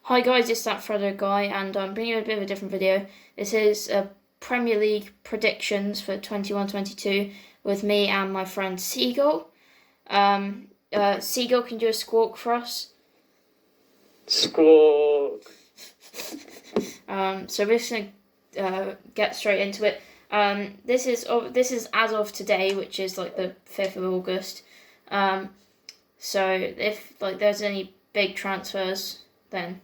Hi guys, it's that Freddo guy, and I'm bringing you a bit of a different video. This is Premier League predictions for 21-22 with me and my friend Seagull. Seagull, can you do a squawk for us? Squawk. So we're just gonna get straight into it. This is as of today, which is like the 5th of August. So if like there's any big transfers, then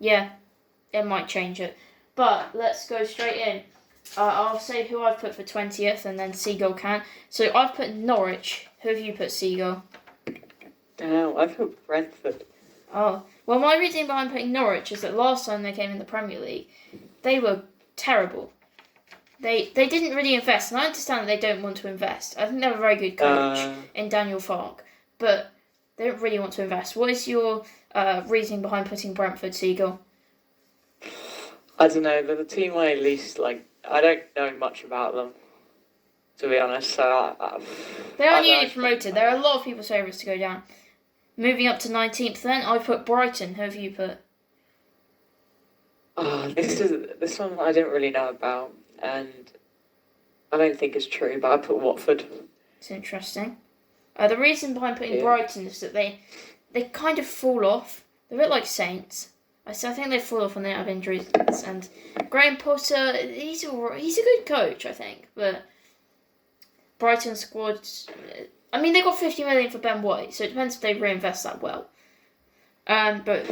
yeah, it might change it. But let's go straight in. I'll say who I've put for 20th, and then Seagull can. So I've put Norwich. Who have you put, Seagull? I've put Brentford. Oh, well, my reasoning behind putting Norwich is that last time they came in the Premier League, they were terrible. They didn't really invest, and I understand that they don't want to invest. I think they have a very good coach in Daniel Farke, but they don't really want to invest. What is your reasoning behind putting Brentford, Seagull? I don't know. They're the team I least like. I don't know much about them, to be honest. So they are newly promoted. There are a lot of people's favourites to go down. Moving up to 19th, then I put Brighton. Who have you put? This one I didn't really know about, and I don't think it's true. But I put Watford. It's interesting. The reason behind putting Brighton is that they kind of fall off. They're a bit like Saints. I think they fall off when they have injuries. And Graham Potter, he's a good coach, I think. But Brighton squad, I mean, they got 50 million for Ben White, so it depends if they reinvest that well. But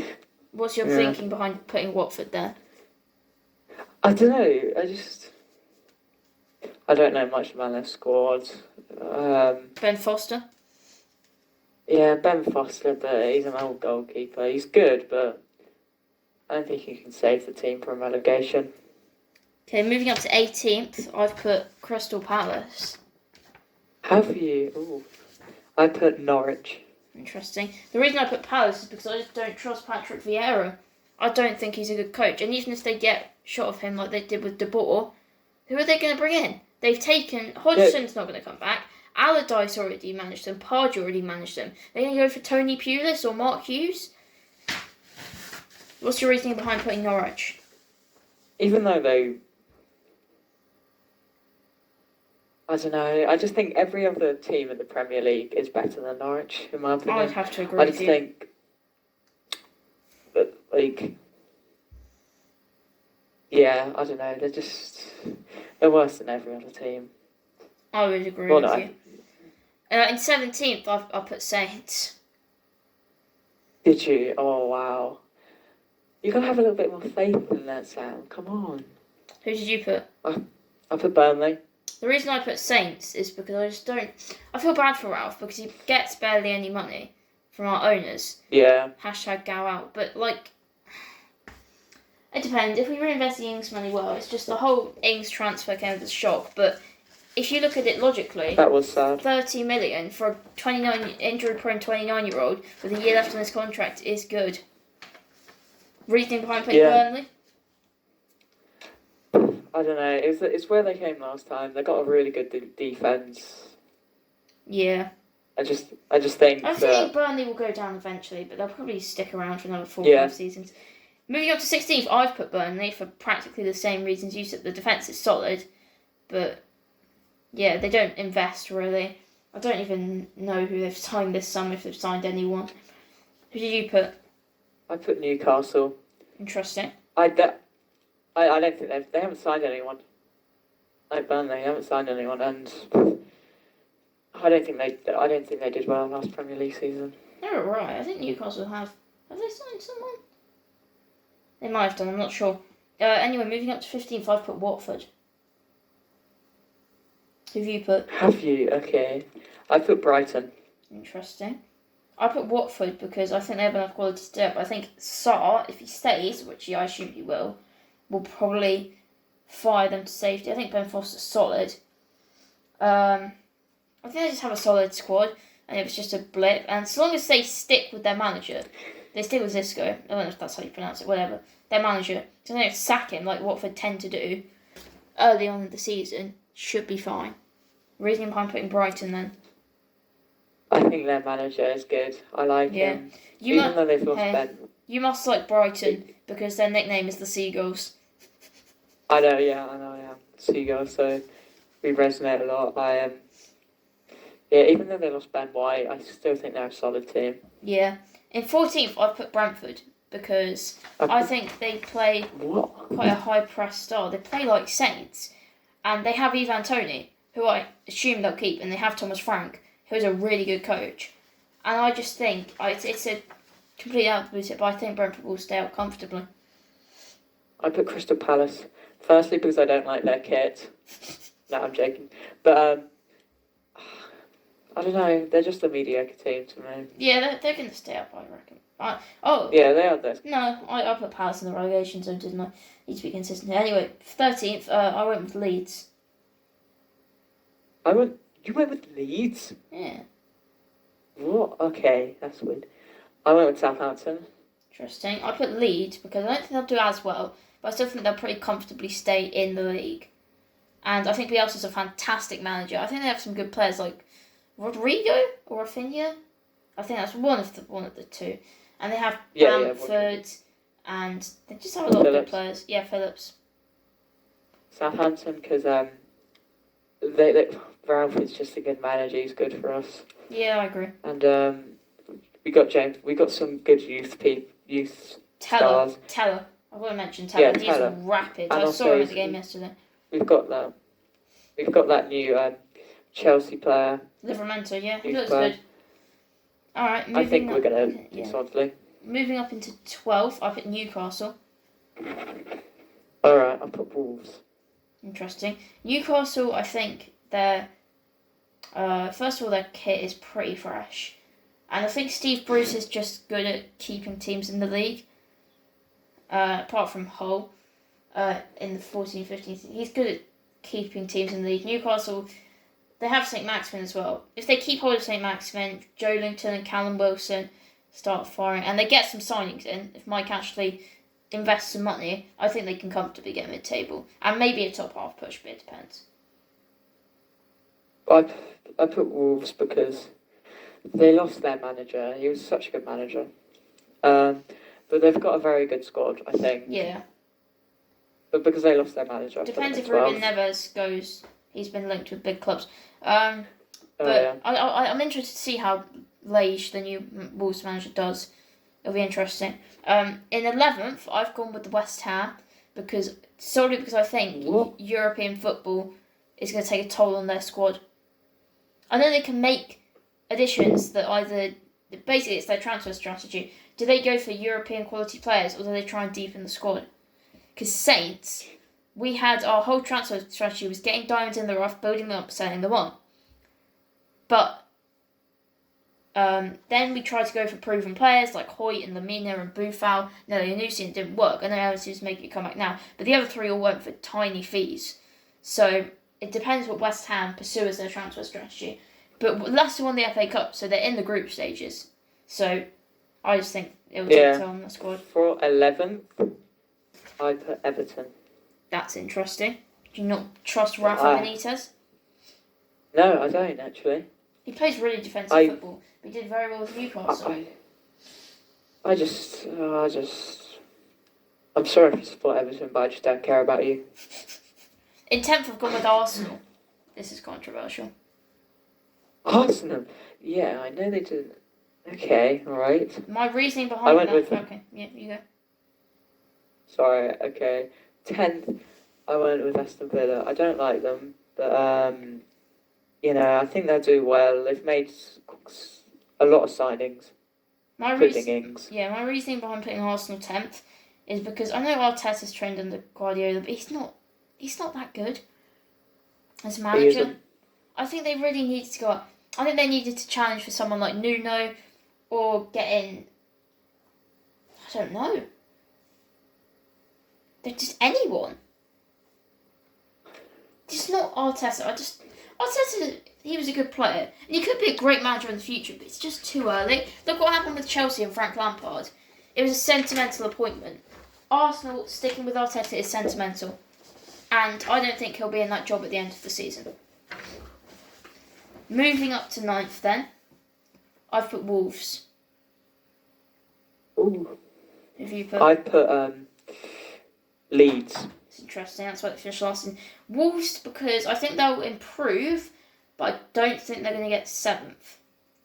what's your thinking behind putting Watford there? I don't know. I don't know much about their squad. Ben Foster? Yeah, Ben Foster, but he's an old goalkeeper. He's good, but I don't think he can save the team from relegation. Okay, moving up to 18th, I've put Crystal Palace. Have you? Ooh. I put Norwich. Interesting. The reason I put Palace is because I just don't trust Patrick Vieira. I don't think he's a good coach. And even if they get shot of him like they did with De Boer, who are they going to bring in? They've taken... Hodgson's not going to come back. Allardyce already managed them. Pardew already managed them. They're going to go for Tony Pulis or Mark Hughes? What's your reasoning behind putting Norwich? Even though I don't know. I just think every other team in the Premier League is better than Norwich, in my opinion. I'd have to agree with you. I just think that, I don't know. They're worse than every other team. I would agree with you. In 17th, I put Saints. Did you? Oh, wow. You gotta have a little bit more faith in that, Sam. Come on. Who did you put? I put Burnley. The reason I put Saints is because I feel bad for Ralph because he gets barely any money from our owners. Yeah. # go out. But, it depends. If we reinvest the Ings money well, it's just the whole Ings transfer came as a shock. But if you look at it logically, that was sad. 30 million for a 29 injury-prone 29-year-old with a year left on his contract is good. Reasoning behind putting Burnley? I don't know. It's where they came last time. They got a really good defense. Yeah. I just think. I think Burnley will go down eventually, but they'll probably stick around for another 4 or 5 seasons. Moving up to 16th, I've put Burnley for practically the same reasons you said. The defence is solid, but yeah, they don't invest really. I don't even know who they've signed this summer, if they've signed anyone. Who did you put? I put Newcastle. Interesting. I don't think they haven't signed anyone. Like Burnley, they haven't signed anyone, and I don't think they did well last Premier League season. They're alright. I think Newcastle have they signed someone? They might have done. I'm not sure. Anyway, moving up to 15th, I've put Watford. Who have you put? Have you? Okay, I put Brighton. Interesting. I put Watford because I think they have enough quality to do it. But I think Sarr, if he stays, which I assume he will probably fire them to safety. I think Ben Foster's solid. I think they just have a solid squad, and it was just a blip. And as long as they stick with their manager, they stick with Zisco. I don't know if that's how you pronounce it. Whatever. Their manager, so they don't sack him like Watford tend to do early on in the season. Should be fine. Reasoning behind putting Brighton then. I think their manager is good. I like him. Even though they've lost Ben. You must like Brighton because their nickname is the Seagulls. I know, yeah. Seagull, so we resonate a lot. Yeah, even though they lost Ben White, I still think they're a solid team. Yeah. In 14th, I put Brentford because I think they play quite a high press style. They play like Saints, and they have Ivan Toney, who I assume they'll keep, and they have Thomas Frank, who's a really good coach. And I just think it's a complete out of the blue tip, but I think Brentford will stay out comfortably. I put Crystal Palace. Firstly, because I don't like their kit. No, I'm joking. But I don't know. They're just a mediocre team to me. Yeah, they're going to stay up, I reckon. Yeah, they are this. No, I put Palace in the relegation zone, didn't I? Need to be consistent. Anyway, 13th, I went with Leeds. You went with Leeds? Yeah. What? Okay, that's weird. I went with Southampton. Interesting. I put Leeds because I don't think they'll do as well, but I still think they'll pretty comfortably stay in the league. And I think Bielsa's a fantastic manager. I think they have some good players like Rodrigo or Rafinha. I think that's one of the two. And they have Bamford, and they just have a lot of good players. Yeah, Phillips. Southampton, because Ralph is just a good manager. He's good for us. Yeah, I agree. And we got some good youth stars. Teller. I want to mention Teller. He's rapid. And I saw him at the game yesterday. We've got that new Chelsea player. Livramento, yeah, he looks good. All right, I think we're gonna do solidly. Moving up into 12th, I put Newcastle. All right, I put Wolves. Interesting. Newcastle, I think they're first of all their kit is pretty fresh, and I think Steve Bruce is just good at keeping teams in the league. Apart from Hull, in the 14-15, he's good at keeping teams in the league. Newcastle, they have St. Maximin as well. If they keep hold of St. Maximin, Joelinton and Callum Wilson start firing, and they get some signings in, if Mike actually invests some money, I think they can comfortably get mid-table. And maybe a top half push, but it depends. I put Wolves because they lost their manager. He was such a good manager. But they've got a very good squad, I think. Yeah. But because they lost their manager, depends if Ruben Neves goes. He's been linked with big clubs. I'm interested to see how Lage, the new Wolves manager, does. It'll be interesting. In 11th, I've gone with the West Ham because I think European football is going to take a toll on their squad. I know they can make additions that either basically it's their transfer strategy. Do they go for European quality players or do they try and deepen the squad? Because Saints, we had our whole transfer strategy was getting diamonds in the rough, building them up, selling them on. But then we tried to go for proven players like Hoyt and Lamina and Boufal, Nelly and Nusi, and it didn't work. I know Ellison's making a comeback now, but the other three all went for tiny fees. So it depends what West Ham pursue as their transfer strategy. But Leicester won the FA Cup, so they're in the group stages. So I just think it will take a toll on the squad. For 11th, I put Everton. That's interesting. Do you not trust Rafa Benitez? No, I don't actually. He plays really defensive football. He did very well with Newcastle. I'm sorry to support Everton, but I just don't care about you. In 10th, I've gone with Arsenal. This is controversial. Arsenal? Yeah, I know they did. Okay, alright. My reasoning behind that... Okay, yeah, you go. Sorry, okay. 10th, I went with Aston Villa. I don't like them, but, I think they'll do well. They've made a lot of signings. My reasoning behind putting Arsenal 10th is because I know Arteta's trained under Guardiola, but he's not that good as a manager. I think they really needed to go up. I think they needed to challenge for someone like Nuno or get in... I don't know. They're just anyone. Just not Arteta. Arteta, he was a good player. And he could be a great manager in the future, but it's just too early. Look what happened with Chelsea and Frank Lampard. It was a sentimental appointment. Arsenal, sticking with Arteta is sentimental. And I don't think he'll be in that job at the end of the season. Moving up to 9th then, I've put Wolves. Ooh. Who have you put? I put Leeds. It's interesting. That's why they finished last. In Wolves, because I think they'll improve, but I don't think they're going to get 7th,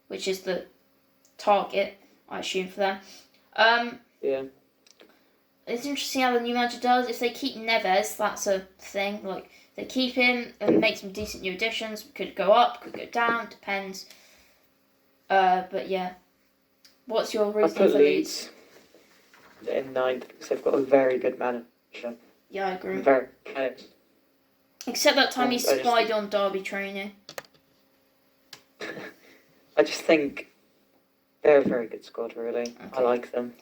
which is the target, I assume, for them. Yeah. It's interesting how the new manager does. If they keep Neves, that's a thing. Like, if they keep him and make some decent new additions, could go up, could go down, depends. But yeah. What's your I reasoning put for Leeds? Leeds in 9th because they've got a very good manager. Yeah, I agree. Very good. Except that time he I just- spied on Derby training. I just think they're a very good squad, really. Okay. I like them.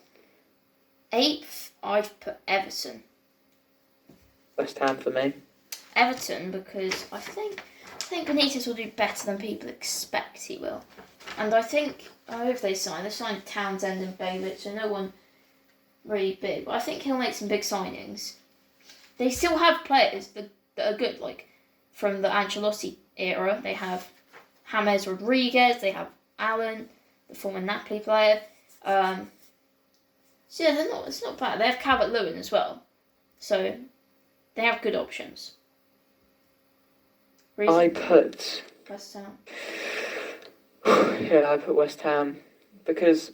8th, I'd put Everton. West Ham for me. Everton, because I think Benitez will do better than people expect he will. And I hope they signed Townsend and Bailey, so no one really big. But I think he'll make some big signings. They still have players that are good, like from the Ancelotti era. They have James Rodriguez, they have Allen, the former Napoli player. So yeah, it's not bad. They have Calvert-Lewin as well. So they have good options. I put West Ham. I put West Ham because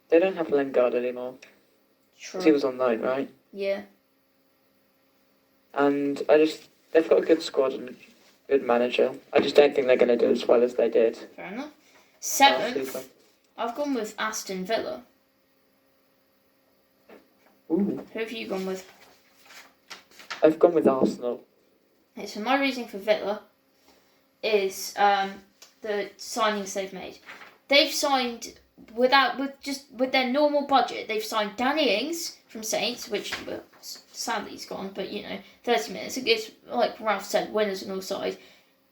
they don't have Lingard anymore. True. He was on loan, right? Yeah. And they've got a good squad and good manager. I just don't think they're going to do as well as they did. Fair enough. last season. 7th, I've gone with Aston Villa. Ooh. Who have you gone with? I've gone with Arsenal. Okay, so my reasoning for Villa is the signings they've made. They've signed with their normal budget. They've signed Danny Ings from Saints, which sadly he's gone, but 30 minutes. It's like Ralph said, winners on all sides.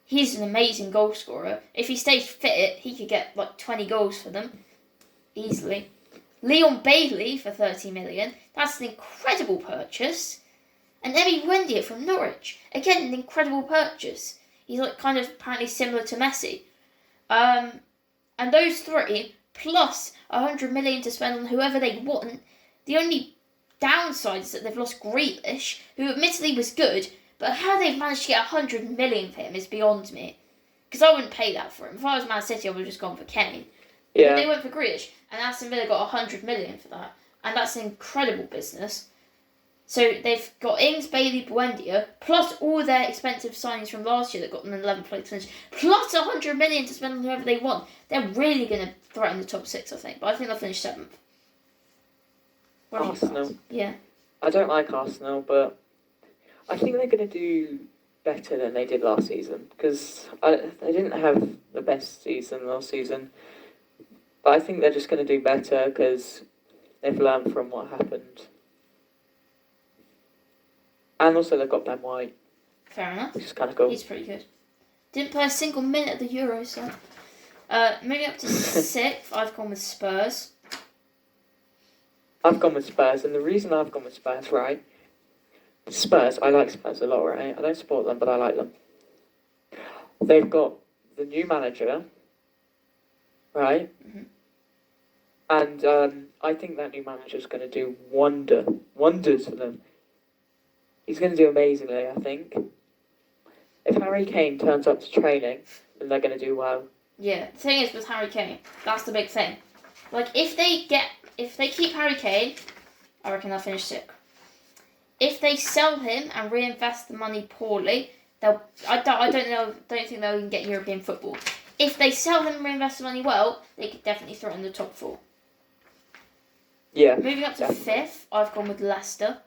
He's an amazing goal scorer. If he stays fit, he could get like 20 goals for them easily. Leon Bailey for 30 million. That's an incredible purchase. And Emi Buendia from Norwich. Again, an incredible purchase. He's like kind of apparently similar to Messi. And those three, plus 100 million to spend on whoever they want. The only downside is that they've lost Grealish, who admittedly was good, but how they've managed to get 100 million for him is beyond me. Because I wouldn't pay that for him. If I was Man City, I would have just gone for Kane. Yeah. But they went for Grealish, and Aston Villa got 100 million for that. And that's an incredible business. So they've got Ings, Bailey, Buendia, plus all their expensive signings from last year that got them an 11th place finish, plus 100 million to spend on whoever they want. They're really going to threaten the top 6, I think. But I think they'll finish 7th. Arsenal. Yeah. I don't like Arsenal, but I think they're going to do better than they did last season because they didn't have the best season last season. But I think they're just going to do better because they've learned from what happened. And also they've got Ben White. Fair enough. Which is kind of cool. He's pretty good. Didn't play a single minute at the Euros, so. Moving up to 6th, I've gone with Spurs. I've gone with Spurs, and the reason I've gone with Spurs, right? Spurs, I like Spurs a lot, right? I don't support them, but I like them. They've got the new manager, right? Mm-hmm. And I think that new manager's going to do wonders for them. He's going to do amazingly, I think. If Harry Kane turns up to training, then they're going to do well. Yeah, the thing is with Harry Kane, that's the big thing. Like, if they keep Harry Kane, I reckon they'll finish 6th. If they sell him and reinvest the money poorly, I don't think they'll even get European football. If they sell him and reinvest the money well, they could definitely threaten the top 4. Yeah. Moving up to definitely. 5th, I've gone with Leicester.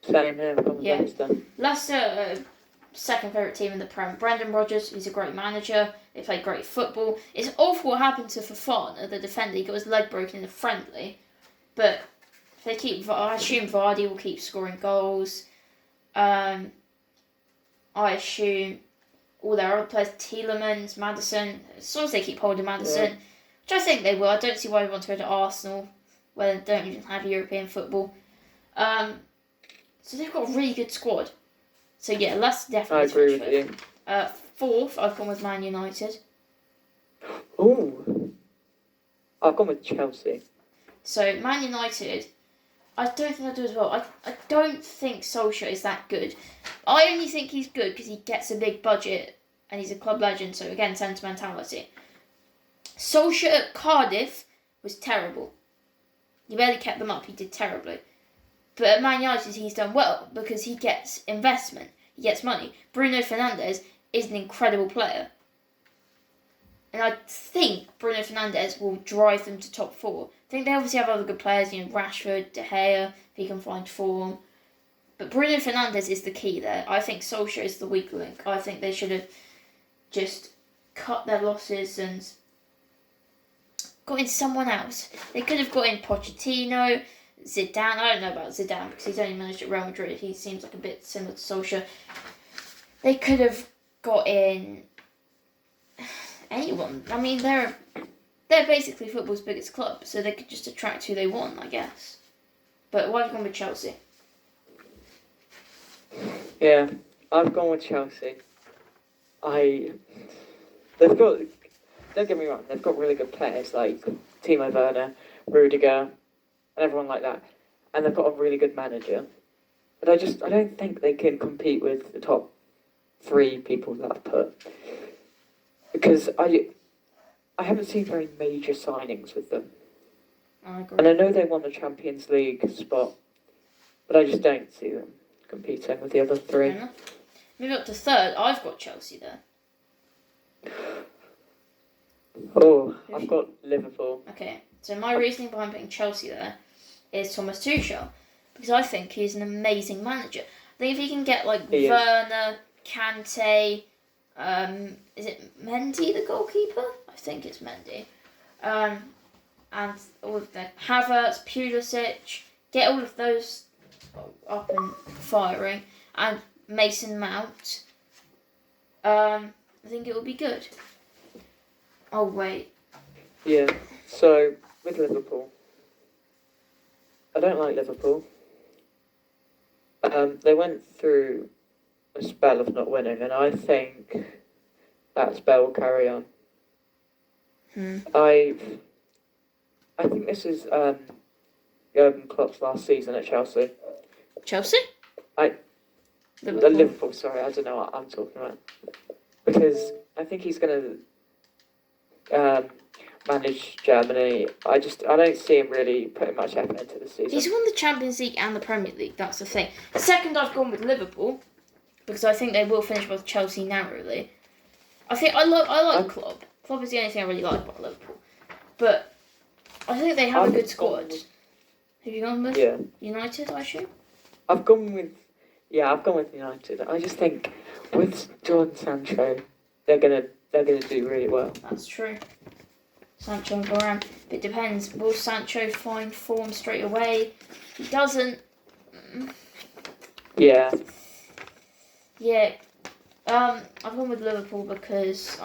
Same here, I've gone with Yeah. Leicester. Leicester, second favourite team in the Prem. Brendan Rodgers, he's a great manager. They play great football. It's awful what happened to Fofana, the defender. He got his leg broken in a friendly. But if they keep, I assume Vardy will keep scoring goals. I assume all their other players, Tielemans, Maddison, as long as they keep holding Maddison, which I think they will. I don't see why they want to go to Arsenal, where they don't even have European football. So they've got a really good squad. So yeah, Leicester definitely. I agree with you. 4th, I've gone with Man United. Ooh. I've gone with Chelsea. So Man United, I don't think they'll do as well. I don't think Solskjaer is that good. I only think he's good because he gets a big budget and he's a club legend. So again, sentimentality. Solskjaer at Cardiff was terrible. He barely kept them up. He did terribly. But at Man United, he's done well because he gets investment. He gets money. Bruno Fernandes is an incredible player. And I think Bruno Fernandes will drive them to top 4. I think they obviously have other good players, Rashford, De Gea, if he can find form. But Bruno Fernandes is the key there. I think Solskjaer is the weak link. I think they should have just cut their losses and got in someone else. They could have got in Pochettino, Zidane. I don't know about Zidane because he's only managed at Real Madrid. He seems like a bit similar to Solskjaer. They could have got in anyone. I mean, they're basically football's biggest club, so they could just attract who they want, I guess. But why have you gone with Chelsea? Yeah, I've gone with Chelsea. They've got, don't get me wrong, they've got really good players like Timo Werner, Rudiger, and everyone like that. And they've got a really good manager. But I don't think they can compete with the top 3 people that I've put. Because I haven't seen very major signings with them. I agree. And I know they won the Champions League spot, but I just don't see them competing with the other 3. Moving up to 3rd, I've got Chelsea there. Oh, I've got Liverpool. Okay, so my reasoning behind putting Chelsea there is Thomas Tuchel, because I think he's an amazing manager. I think if he can get like Werner, Kante, is it Mendy the goalkeeper? I think it's Mendy. And all of the Havertz, Pulisic, get all of those up and firing, and Mason Mount. I think it will be good. Oh wait. Yeah. So with Liverpool, I don't like Liverpool. They went through a spell of not winning, and I think that spell will carry on. I think this is Jurgen Klopp's last season at Chelsea. Chelsea? Liverpool. Sorry, I don't know what I'm talking about. Because I think he's going to manage Germany. I don't see him really putting much effort into the season. He's won the Champions League and the Premier League. That's the thing. Second, I've gone with Liverpool because I think they will finish with Chelsea narrowly. I like Klopp. Klopp is the only thing I really like about Liverpool. But I think they have a good squad. Have you gone with United, I assume? I've gone with United. I just think with Jadon Sancho, they're gonna do really well. That's true. Sancho and Varane. It depends. Will Sancho find form straight away? He doesn't. Yeah. Yeah. I've gone with Liverpool because,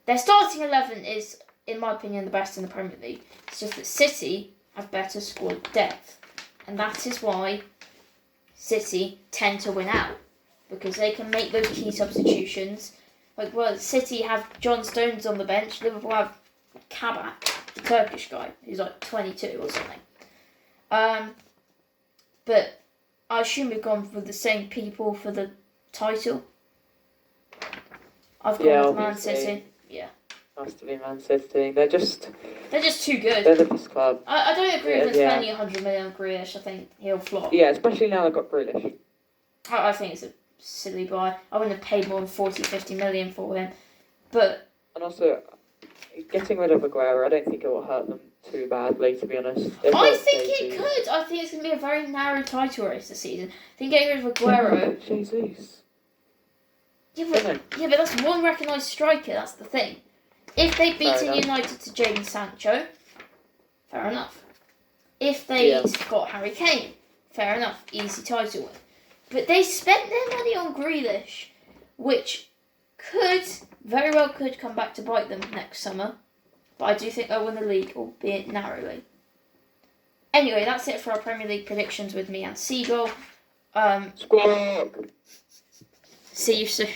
their starting 11 is, in my opinion, the best in the Premier League. It's just that City have better squad depth. And that is why City tend to win out. Because they can make those key substitutions. City have John Stones on the bench. Liverpool have Kabak, the Turkish guy, who's like 22 or something. But I assume we've gone with the same people for the title. I've gone with Man City. Yeah. Has to be Man City. They're just too good. They're the best club. I don't agree with spending 100 million on Grealish. I think he'll flop. Yeah, especially now they've got Grealish. I think it's a silly buy. I wouldn't have paid more than 40-50 million for him. But and also, getting rid of Aguero, I don't think it will hurt them too badly, to be honest. I think it could. I think it's going to be a very narrow title race this season. I think getting rid of Aguero... Jesus. Yeah, but that's one recognised striker, that's the thing. If they beaten United to Jadon Sancho, fair enough. If they got Harry Kane, fair enough, easy title win. But they spent their money on Grealish, which very well could come back to bite them next summer. But I do think they'll win the league, albeit narrowly. Anyway, that's it for our Premier League predictions with me and Seagull. Squawk! See you soon.